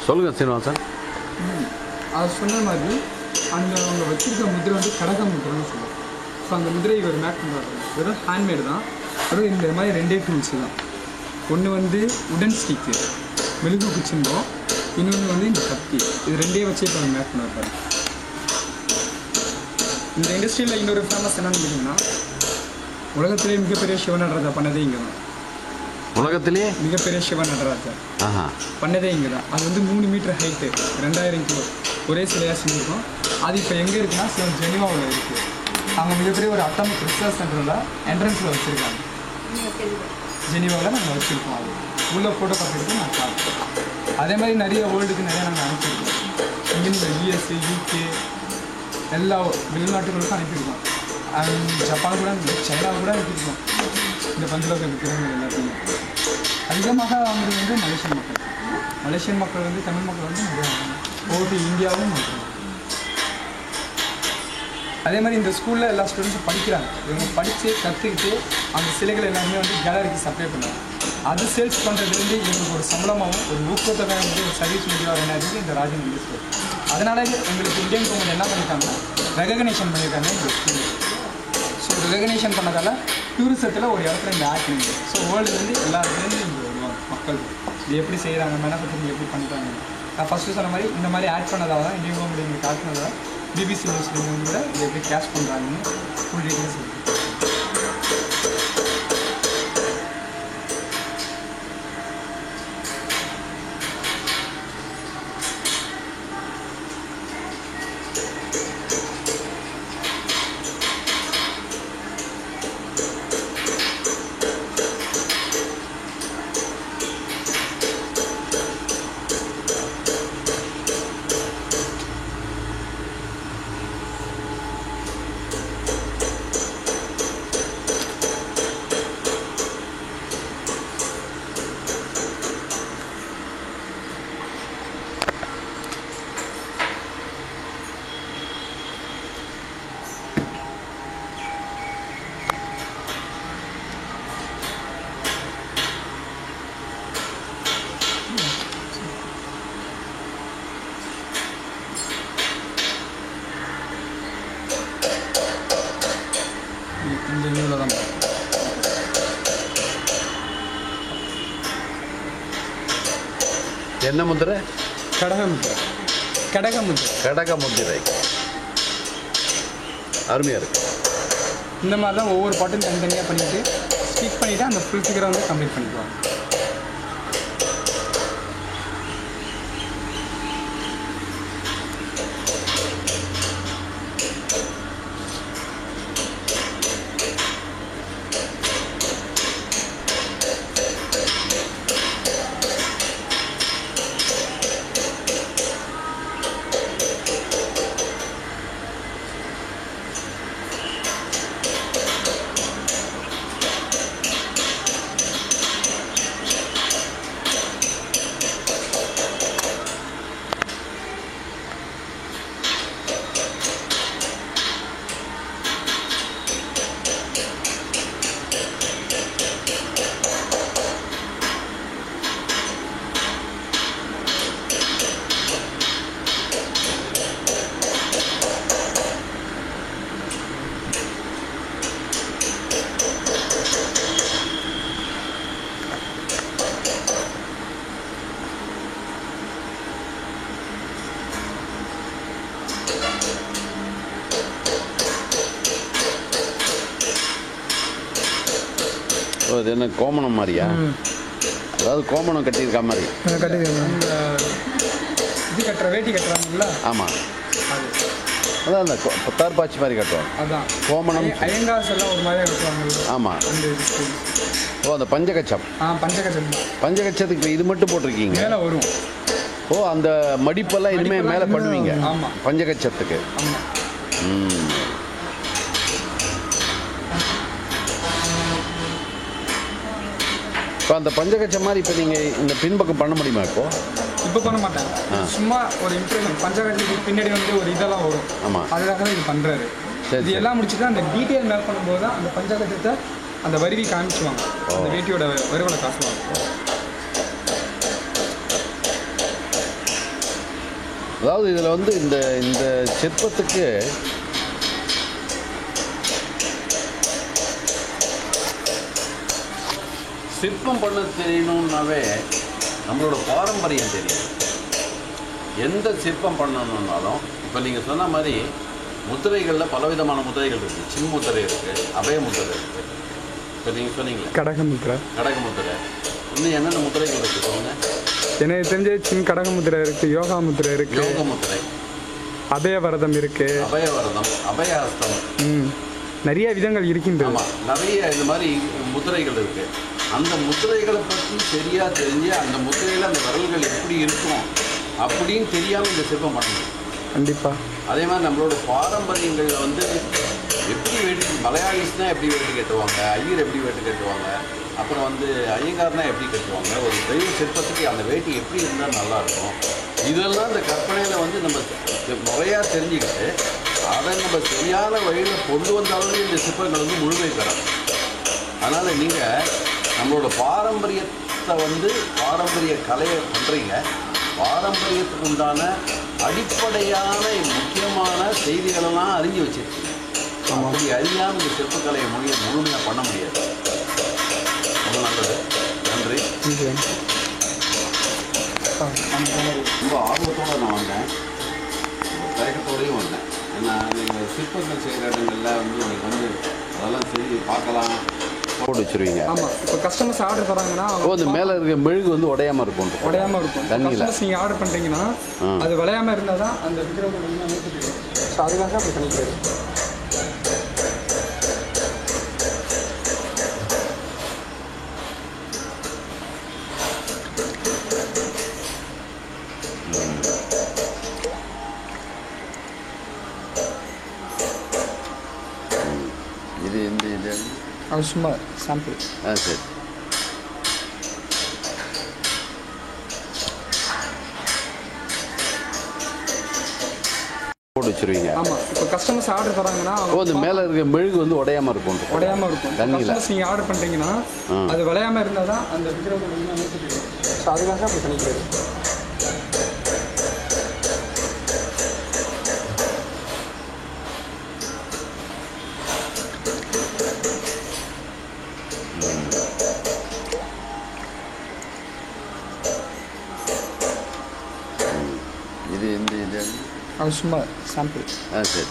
சொல்லுங்கள் சீனிவாசன். அது சொன்ன மாதிரி அந்த அவங்க வச்சுருக்க முதிரை வந்து கடக முதிரைன்னு சொல்லுவோம். ஸோ அந்த முதிரை ஒரு மேக் பண்ணுறாங்க, வெறும் ஹேண்ட்மேடு தான். அதுவும் இந்த மாதிரி 2 டூல்ஸ் தான். ஒன்று வந்து உடன் ஸ்டிக்கு, மெழுகு குச்சிம்போம். இன்னொன்று வந்து இந்த கத்தி. இது 2 வச்சு இப்போ மேக் பண்ணுவாங்க. இந்த இண்டஸ்ட்ரியில் இன்னொரு ஃபேமஸ் என்னன்னு கேட்டிங்கன்னா, உலகத்திலே மிகப்பெரிய சிவ நடராஜா பண்ணதே இங்கே தான். உலகத்திலேயே மிகப்பெரிய சிவ நடராஜா பண்ணதே இங்கே தான். அது வந்து 3 மீட்டர் ஹைட்டு, 2000 கிலோ ஒரே சிலையாக செஞ்சுருக்கோம். அது இப்போ எங்கே இருக்குன்னா ஜெனிவாவில் இருக்குது. அவங்க மிகப்பெரிய ஒரு அட்டாமிக் ரிசர்ச் சென்டரில் என்ட்ரன்ஸில் வச்சுருக்காங்க. ஜெனிவாவில் நாங்கள் வச்சுருக்கோம். அது உள்ள ஃபோட்டோ பார்த்துட்டு நான் பார்ப்போம். அதே மாதிரி நிறைய வேர்ல்டுக்கு நிறையா நாங்கள் அனுப்பிச்சிருக்கோம். இங்கிருந்து யூஎஸ்ஏ, யூகே எல்லா வெளிநாட்டுகளுக்கும் அனுப்பியிருக்கோம். ஜப்பான் கூட, சைனா கூட அனுப்பியிருக்கோம். இந்த பஞ்சலோக விக்கிரங்கள் எல்லாத்தையும் அதிகமாக வாங்குறது வந்து மலேசியன் மக்கள். மலேசியன் மக்கள் வந்து தமிழ் மக்கள் வந்து நிறையா போட்டு இந்தியாவும் மக்கள். அதே மாதிரி இந்த ஸ்கூலில் எல்லா ஸ்டூடெண்ட்ஸும் படிக்கிறாங்க. இவங்க படித்து கற்றுக்கிட்டு அந்த சிலைகள் எல்லாமே வந்து கேலரிக்கு சப்ளை பண்ணுறாங்க. அது சேல்ஸ் பண்ணுறதுலேருந்து இவங்களுக்கு ஒரு சம்பளமாகவும் ஒரு ஊக்கத்தொகை வந்து ஒரு சர்வீஸ் முடிவாக வேணாது இந்த ராஜன் இண்டஸ்ட்ரி. அதனால எங்களுக்கு இந்தியன் கவர்மெண்ட் என்ன பண்ணியிருக்காங்கன்னா ரெகக்னேஷன் பண்ணியிருக்காங்க இந்த ஸ்கூலில். ஸோ ரெகக்னேஷன் பண்ணதால் டூரிசத்தில் ஒரு இடத்துல இங்கே ஆட் பண்ணிடுது. ஸோ வேர்ல்டுலேருந்து எல்லா இடத்துலேருந்து இங்கே வருவாங்க மக்கள். இது எப்படி செய்கிறாங்க, மேனுஃபேக்சரிங் எப்படி பண்ணுறாங்க. நான் ஃபஸ்ட்டு சொன்ன மாதிரி இந்த மாதிரி ஆட் பண்ணதால் தான் இந்தியன் கவர்மெண்ட் எங்களுக்கு காட்டினதால் பிபிசி நியூஸ்ல கூட இதை எப்படி கேஷ் பண்ணுறாங்கன்னு ஃபுல் டீட்டெயில்ஸ் இருக்குது. இந்த நியூவில் தான் என்ன முத்திரை? கடக முத்திரை. கடக முத்திரை. கடக முத்திரை அருமையாக இருக்குது. இந்த மாதிரி தான் ஒவ்வொரு பாட்டும் தனித்தனியாக பண்ணிவிட்டு ஸ்டிக் பண்ணிவிட்டு அந்த ஃபுல் ஃபிகரை வந்து கம்ப்ளீட் பண்ணிக்குவாங்க. இது என்ன கோமணம் மாதிரியா? அதாவது கோமணம் கட்டியிருக்க மாதிரி கட்டிருக்காங்க. இது கட்டுற வேட்டி கட்டுறாங்கல்ல? ஆமாம், அதான் அந்த தார்பாச்சி மாதிரி கட்டுவாங்க. அதான் கோமணம். ஐயங்காஸ் எல்லாம் ஒரு மாதிரியாக கட்டுவாங்க. ஆமாம். ஓ, அந்த பஞ்சகச்சம். பஞ்சகச்சம். பஞ்சகச்சத்துக்கு இது மட்டும் போட்டிருக்கீங்க? மேலே வரும். ஓ, அந்த மடிப்பெல்லாம் இனிமேல் மேலே பண்ணுவீங்க? ஆமாம், பஞ்சகச்சத்துக்கு. ஆமாம். இப்போ அந்த பஞ்சகச்சம் மாதிரி இப்போ நீங்கள் இந்த பின்பக்கம் பண்ண முடியுமா? இப்போ பண்ண மாட்டேன், சும்மா ஒரு இம்ப்ரெஷன். பஞ்சகச்சத்துக்கு பின்னாடி வந்து ஒரு இதெல்லாம் வரும். ஆமாம், அதுக்காக தான் இது பண்ணுறாரு. இது எல்லாம் முடிச்சுட்டு அந்த டீட்டெயில் மேல் பண்ணும்போது தான் அந்த பஞ்சகச்சத்தை அந்த வருவி காமிச்சுவாங்க. அந்த வேட்டியோட வருவலை காசுவாங்க. அதாவது இதில் வந்து இந்த இந்த சிற்பத்துக்கு சிற்பம் பண்ண தெரியணுன்னாவே நம்மளோட பாரம்பரியம் தெரியும். எந்த சிற்பம் பண்ணணுன்னாலும் இப்போ நீங்கள் சொன்ன மாதிரி முத்திரைகளில் பலவிதமான முத்திரைகள் இருக்குது. சின் முத்திரை இருக்குது, அபய முத்திரை இருக்குது. இப்போ நீங்கள் சொன்னீங்களே கடக முத்திரை, இன்னும் என்னென்ன முத்திரைகள் இருக்குது சொல்லுங்கள். எனக்கு தெரிஞ்ச சின் கடக முத்திரை இருக்குது, யோகா முத்திரை இருக்குது, யோக முத்திரை, அபயவரதம் இருக்குது, அபயவரதம், அபயஹஸ்தம், நிறைய விதங்கள் இருக்கின்றது. ஆமாம், நிறைய இந்த மாதிரி முத்திரைகள் இருக்குது. அந்த முத்திரைகளை பற்றி சரியாக தெரிஞ்சு அந்த முத்திரையில் அந்த விரல்கள் எப்படி இருக்கும் அப்படின்னு தெரியாமல் இந்த சிற்பம் பண்ணணும். கண்டிப்பாக. அதே மாதிரி நம்மளோட பாரம்பரியங்களில் வந்து எப்படி வேட்டு, மலையாளிஸ்னால் எப்படி வேட்டு கட்டுவாங்க, ஐயர் எப்படி வேட்டு கட்டுவாங்க, அப்புறம் வந்து ஐயங்கார்னா எப்படி கட்டுவாங்க, ஒரு தெய்வ சிற்பத்துக்கு அந்த வேட்டி எப்படி இருந்தால் நல்லாயிருக்கும், இதெல்லாம் இந்த கற்பனையில் வந்து நம்ம முறையாக தெரிஞ்சுக்கிட்டு அதை நம்ம சரியான வழியில் கொண்டு வந்தாலும் இந்த சிற்பங்கள் வந்து முழுமை பெறாது. அதனால் நீங்கள் நம்மளோட பாரம்பரியத்தை வந்து பாரம்பரிய கலையை பண்ணுறீங்க, பாரம்பரியத்துக்கு உண்டான அடிப்படையான முக்கியமான செய்திகளெல்லாம் அறிஞ்சு வச்சிருக்கீங்க. அப்படி அறியாமல் இந்த சிற்பக்கலையை முழுமையாக பண்ண முடியாது. ரொம்ப நல்லது, நன்றி. ரொம்ப ஆர்வத்தோடு நான் வந்தேன், தயக்கத்தோடையும் வந்தேன். ஏன்னா நீங்கள் சிற்பங்கள் செய்கிற இடங்களில் வந்து நீங்கள் வந்து அதெல்லாம் செய்து பார்க்கலாம், போட்டு வச்சுருவீங்க. ஆமாம், இப்போ கஸ்டமர்ஸ் ஆர்டர் தராங்கன்னா அந்த மேலே இருக்க மெழுகு வந்து உடையாமல் இருக்கும். தண்ணியில் நீங்கள் ஆர்டர் பண்ணுறீங்கன்னா அது விளையாமல் இருந்தால் தான் அந்த விக்கிரகம். ஸோ அதுக்காக அப்படி பண்ணிக்கிறது. இது இந்த இது அது சும்மா சாம்பிள். சரி. போட்டு வச்சுருவீங்க. ஆமாம், இப்போ கஸ்டமர்ஸ் ஆர்டர் தராங்கன்னா அந்த மேலே இருக்க மெழுகு வந்து உடையாமல் இருக்கும். தண்ணியில் நீங்கள் ஆர்டர் பண்ணுறீங்கன்னா அது விளையாமல் இருந்தால் தான் அந்த விக்கிரகம். ஸோ அதுக்காக அப்படி பண்ணிக்கிறது. இது இந்த இது அது சும்மா சாம்பிள். சரி.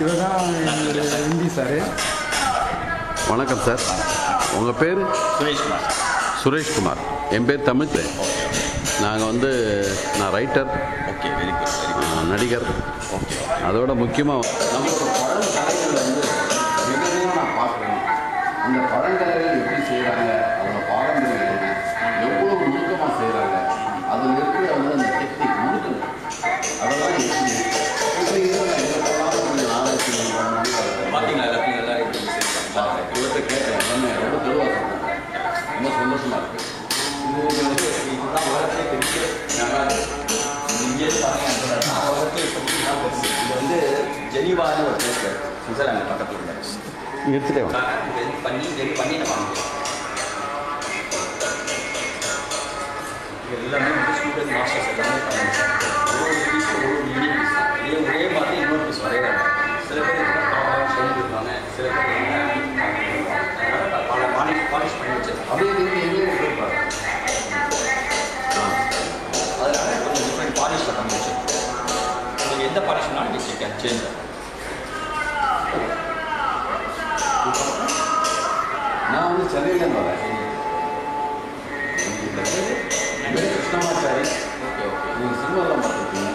இதுதான் ஹிந்தி சார். வணக்கம் சார், உங்கள் பேர்? சுரேஷ்குமார். சுரேஷ்குமார். என் பேர் தமிழ். நாங்கள் வந்து நான் ரைட்டர், ஓகே, வெரி குட், நடிகர். ஓகே. அதோட முக்கியமாக நம்மளோட பழங்கலைகள் வந்து மிகவும் நான் பார்க்குறேன். அந்த பழங்கலைகள் எப்படி செய்கிறாங்க, அதோட பாரம்பரியம் என்ன, எவ்வளோ நுணுக்கமாக செய்கிறாங்க, அதில் இருக்கிற வந்து அந்த டெக்னிக் நுணுக்கம் அதெல்லாம் எப்படி கொஞ்சம் ஆராய்ச்சி பார்த்தீங்களா எல்லாத்தையும் எல்லாம் எப்படி செய்யலாம் இவர்கிட்ட கேட்டேன். எல்லாமே ரொம்ப தெளிவாக சொன்னாங்க. ரொம்ப சந்தோஷமாக இருக்குது. இதுதான் உலகத்தை தெரிஞ்சு நல்லா இங்கே பார்த்தீங்கன்னா உலகத்தை இது வந்து ஜெனீவான்னு ஒரு பிளேஸ் சுவிட்சர்லாந்து பக்கத்தில் இருந்தார். எடுத்துகிட்டே வாங்க. இது பண்ணி நம்ம வாங்கிக்கலாம். இது எல்லாமே வந்து ஸ்டூடெண்ட் மாஸ்டர்ஸ் எல்லாமே பண்ணுங்க. ஒரு பீஸ் ஒரு யூனிக் பீஸ் தான். இதே ஒரே மாதிரி இன்னொரு பீஸ் வரைகிறாங்க. சில பேர் செய்திருக்காங்க, சில பேர் அதனால் பல பாலிஷ் பண்ணி வச்சிருக்காங்க. அப்படியே எங்கே அதனால கொஞ்சம் டிஃப்ரெண்ட் பாலிஷில் பண்ணி வச்சிருக்கோம். உங்களுக்கு எந்த பாலிஷ்னாலும் நீங்கள் கேன் சேஞ்ச் பண்ணலாம். நான் வந்து சென்னையில் வரேன். கிருஷ்ணமாச்சாரி. Okay okay. நீங்கள் சினிமாவில் பார்த்துருக்கீங்க.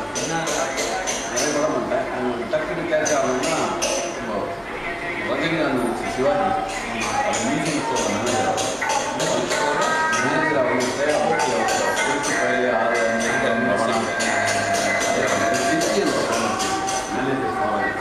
நிறைய படம் பண்ணிட்டேன். டக்குனு கேட்ச் ஆகணும்னா ரஜினிகாந்த் சிவாஜி அது மியூசிக் ஷோட மேனேஜர் அவங்க திருச்சி பயிலே 6 படம் திருச்சி அந்த மேனேஜர் போகிறாங்க.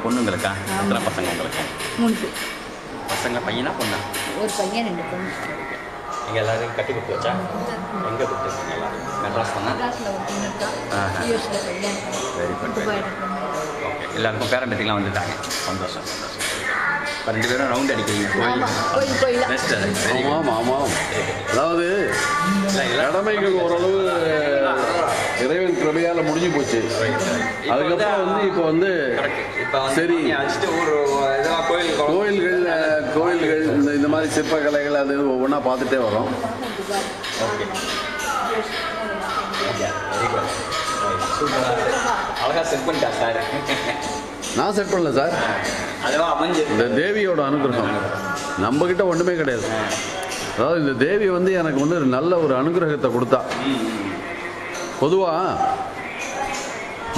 பொண்ணுங்களுக்கா எத்தனை பசங்க உங்களுக்கு? 3 பேர். பசங்க பையனா பொண்ணா? ஒரு பையன் 2 பொண்ணு. நீங்கள் எல்லாரும் கட்டி கொடுத்து வச்சா எங்கே கொடுத்துருக்கீங்க எல்லாரும்? மெட்ராஸ் தானே? மெட்ராஸில் ஒரு பொண்ணு இருக்கா, யூஎஸ்ல பையன் இருக்கா, வெரி குட். துபாயில் பொண்ணு. ஓகே, எல்லாருக்கும் பேரண்ட்டுக்கெலாம் வந்துட்டாங்க. சந்தோஷம் சந்தோஷம். இப்போ 2 பேரும் ரவுண்ட் அடிக்கிறீங்க கோயிலா. பெஸ்ட். ஆமாம் ஆமாம். அதாவது கடமைகள் ஓரளவு இறைவன் கிருபையால் முடிஞ்சு போச்சு. அதுக்கப்புறம் வந்து இப்போ வந்து சரி கோயில்கள் இந்த மாதிரி சிற்பக்கலைகள் அது ஒவ்வொன்றா பார்த்துட்டே வரோம். Okay, very good. அழகாக செட் பண்ணிட்டா சார். நான் செட் பண்ணல சார், அதுவா அமைஞ்சு இந்த தேவியோட அனுகிரகம். நம்மக்கிட்ட ஒன்றுமே கிடையாது. அதாவது இந்த தேவி வந்து எனக்கு வந்து நல்ல ஒரு அனுகிரகத்தை கொடுத்தா. பொதுவாக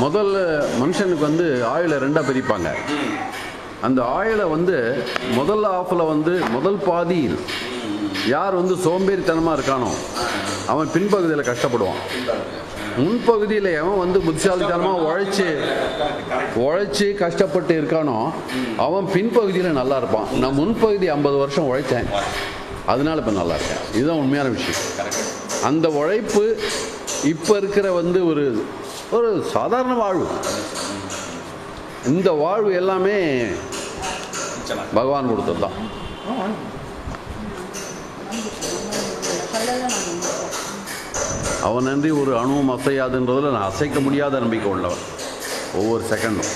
முதல்ல மனுஷனுக்கு வந்து ஆயுளை 2ஆக பிரிப்பாங்க. அந்த ஆயுளை வந்து முதல் ஆஃபில் வந்து முதல் பாதியில் யார் வந்து சோம்பேறித்தனமாக இருக்கானோ அவன் பின்பகுதியில் கஷ்டப்படுவான். முன்பகுதியில் அவன் வந்து புத்திசாலித்தனமாக உழைச்சி கஷ்டப்பட்டு இருக்கானோ அவன் பின்பகுதியில் நல்லா இருப்பான். நான் முன்பகுதி 50 வருஷம் உழைத்தேன், அதனால இப்போ நல்லா இருக்கேன். இதுதான் உண்மையான விஷயம். அந்த உழைப்பு இப்போ இருக்கிற வந்து ஒரு சாதாரண வாழ்வு. இந்த வாழ்வு எல்லாமே பகவான் கொடுத்தது தான். அவன் நன்றி ஒரு அணுவும் அசையாதுன்றதில் நான் அசைக்க முடியாத நம்பிக்கை உள்ளவன் ஒவ்வொரு செகண்டும்.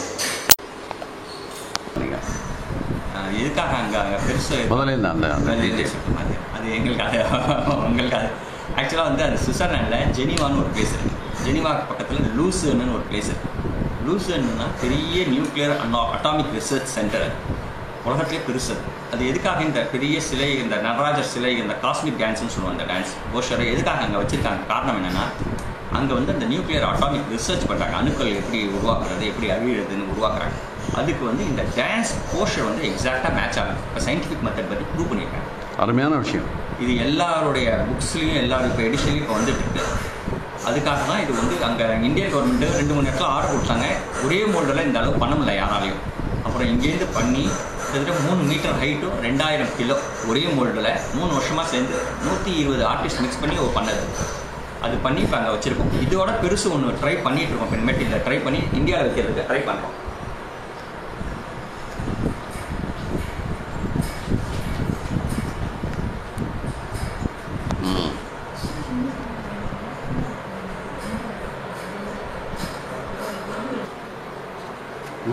இதுக்காக அங்கே பெருசு முதல்ல அந்த அது எங்களுக்கு அது உங்களுக்கு அது ஆக்சுவலாக வந்து அது சுவிட்சர்லாண்டில் ஜெனீவான்னு ஒரு பிளேஸ் இருக்குது. ஜெனீவாக்கு பக்கத்தில் லூசர்னு ஒரு பிளேஸ் இருக்குது. லூசர்னா பெரிய நியூக்ளியர் அட்டாமிக் ரிசர்ச் சென்டர், உலகத்திலே பெருசு. அது எதுக்காக இந்த பெரிய சிலை, இந்த நடராஜர் சிலை, இந்த காஸ்மிக் டான்ஸ்னு சொல்லுவாங்க, அந்த டான்ஸ் போஷரை எதுக்காக அங்கே வச்சுருக்காங்க? காரணம் என்னென்னா அங்கே வந்து அந்த நியூக்ளியர் அட்டாமிக் ரிசர்ச் பண்ணுறாங்க. அணுக்கள் எப்படி உருவாக்குறது, எப்படி அழியிறதுன்னு உருவாக்குறாங்க. அதுக்கு வந்து இந்த டான்ஸ் போஷர் வந்து எக்ஸாக்டாக மேட்ச் ஆகுது. இப்போ சயின்டிஃபிக் மெத்தட் பற்றி ப்ரூவ் பண்ணியிருக்காங்க. அருமையான விஷயம். இது எல்லாருடைய புக்ஸ்லேயும் எல்லாரும் இப்போ எடிஷன்லையும் இப்போ வந்துட்டு இருக்கு. அதுக்காக தான் இது வந்து அங்கே இந்தியன் கவர்மெண்ட்டு 2-3 இடத்துல ஆர்டர் கொடுத்தாங்க. ஒரே மோல்டில் இந்த அளவு பண்ண முடியல யாராலையும். அப்புறம் இங்கேருந்து பண்ணி கிட்டத்தட்ட 3 மீட்டர் ஹைட்டும் 2000 கிலோ ஒரே மோல்டில் 3 வருஷமாக சேர்ந்து 120 ஆர்டிஸ்ட் மிக்ஸ் பண்ணி பண்ணது. அது பண்ணி இப்போ அங்கே வச்சுருக்கோம். இதோட பெருசு ஒன்று ட்ரை பண்ணிகிட்டு இருக்கோம். பெண்மேட்டு இதை ட்ரை பண்ணி இந்தியாவில் வைக்கிறதுக்கு ட்ரை பண்ணுறோம்.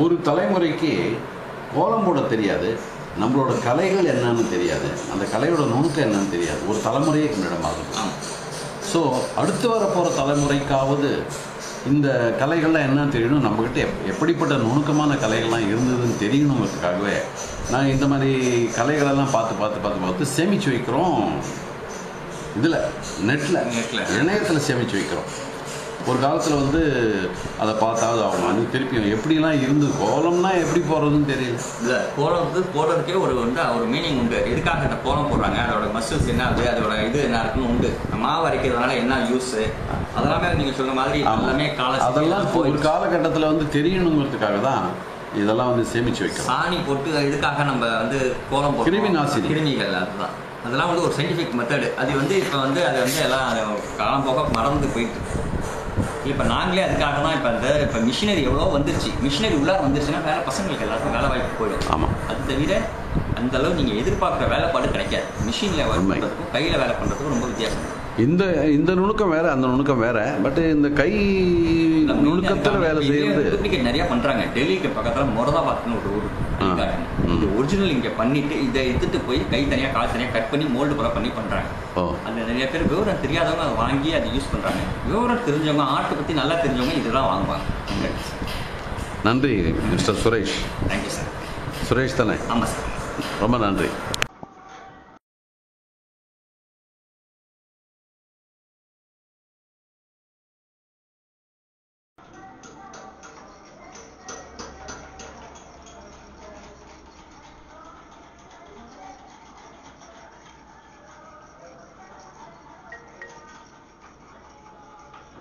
ஒரு தலைமுறைக்கு கோலம் போட தெரியாது, நம்மளோட கலைகள் என்னன்னு தெரியாது, அந்த கலையோட நுணுக்கம் என்னன்னு தெரியாது. ஒரு தலைமுறையே கொண்டிடமாகும். ஸோ அடுத்து வரப்போகிற தலைமுறைக்காவது இந்த கலைகள்லாம் என்னன்னு தெரியணும், நம்மக்கிட்ட எப்படிப்பட்ட நுணுக்கமான கலைகள்லாம் இருந்ததுன்னு தெரியணுங்கிறதுக்காகவே நாங்கள் இந்த மாதிரி கலைகளெல்லாம் பார்த்து சேமித்து வைக்கிறோம். இதில் நெட்டில் இணையத்தில் சேமித்து வைக்கிறோம். ஒரு காலத்தில் வந்து அதை பார்த்தாவது ஆகணும், திருப்பியும் எப்படிலாம் இருந்து கோலம்னா எப்படி போடுறதுன்னு தெரியல. இல்லை, கோலம் போடுறதுக்கே ஒரு மீனிங் உண்டு. எதுக்காக இந்த கோலம் போடுறாங்க, அதோட மசில்ஸ் என்ன ஆகுது, அதோட இது என்ன இருக்குன்னு உண்டு. மாவு அரைக்கிறதுனால என்ன யூஸு, அதெல்லாமே நீங்கள் சொன்ன மாதிரி எல்லாமே அதெல்லாம் ஒரு காலகட்டத்தில் வந்து தெரியணுங்கிறதுக்காக தான் இதெல்லாம் வந்து சேமித்து வைக்கிறோம். சாணி போட்டு இதுக்காக நம்ம வந்து கோலம் போடுறோம். கிருமி நாசினி, கிருமிகள், அதுதான். அதெல்லாம் வந்து ஒரு சயின்டிஃபிக் மெத்தடு. அது வந்து இப்போ வந்து அது வந்து எல்லாம் காலம் போக மறந்து போயிட்டு. இப்போ நாங்களே அதுக்காக தான் இப்போ மிஷினரி எவ்வளோ வந்துருச்சு. மிஷினரி உள்ளார வந்துருச்சுன்னா வேலை பசங்களுக்கு எல்லாருக்கும் வேலை வாய்ப்பு போயிடும். ஆமாம். அது தவிர அந்த அளவு நீங்கள் எதிர்பார்க்குற வேலைப்பாடு கிடைக்காது. மிஷினில் ஒர்க் பண்ணுறதுக்கும் கையில் வேலை பண்ணுறதுக்கும் ரொம்ப வித்தியாசம். இந்த நுணுக்கம் வேற, அந்த நுணுக்கம் வேற. பட் இந்த கை நுணுக்கத்தில் வேலை செய்யறது டூப்ளிகேட் நிறையா பண்ணுறாங்க. டெல்லிக்கு பக்கத்தில் மொரதாபாத்னு ஒரு ஊர். இது ஒரிஜினல் இங்கே பண்ணிட்டு இதை எடுத்துட்டு போய் கை தனியாக கால் தனியாக கட் பண்ணி மோல்டு போல பண்ணி பண்ணுறாங்க. அந்த நிறைய பேர் விவரம் தெரியாதவங்க அதை வாங்கி அதை யூஸ் பண்ணுறாங்க. விவரம் தெரிஞ்சவங்க, ஆர்ட்டை பற்றி நல்லா தெரிஞ்சவங்க இதெல்லாம் வாங்குவாங்க. நன்றி mister Suresh. Thank you sir. Suresh தானே? ஆமாம் சார். ரொம்ப நன்றி.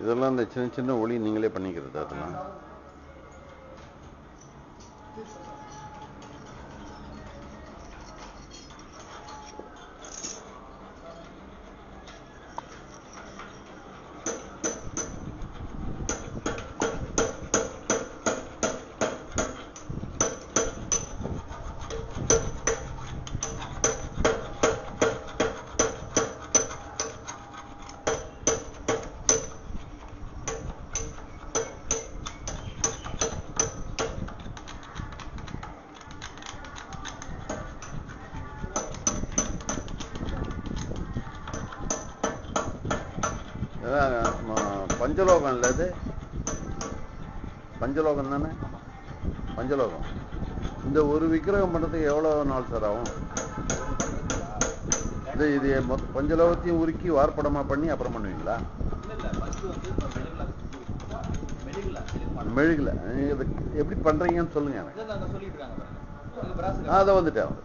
இதெல்லாம் இந்த சின்ன சின்ன ஒளி நீங்களே பண்ணிக்கிறது அதெல்லாம். பஞ்சலோகம் இல்லை, இது பஞ்சலோகம் தானே? பஞ்சலோகம். இந்த ஒரு விக்கிரகம் பண்ணுறதுக்கு எவ்வளோ நாள் சார் ஆகும்? இது பஞ்சலோகத்தையும் உருக்கி வார்ப்படமாக பண்ணி அப்புறம் பண்ணுவீங்களா? மெழுகுல எப்படி பண்ணுறீங்கன்னு சொல்லுங்க. அதை வந்துட்டேன்.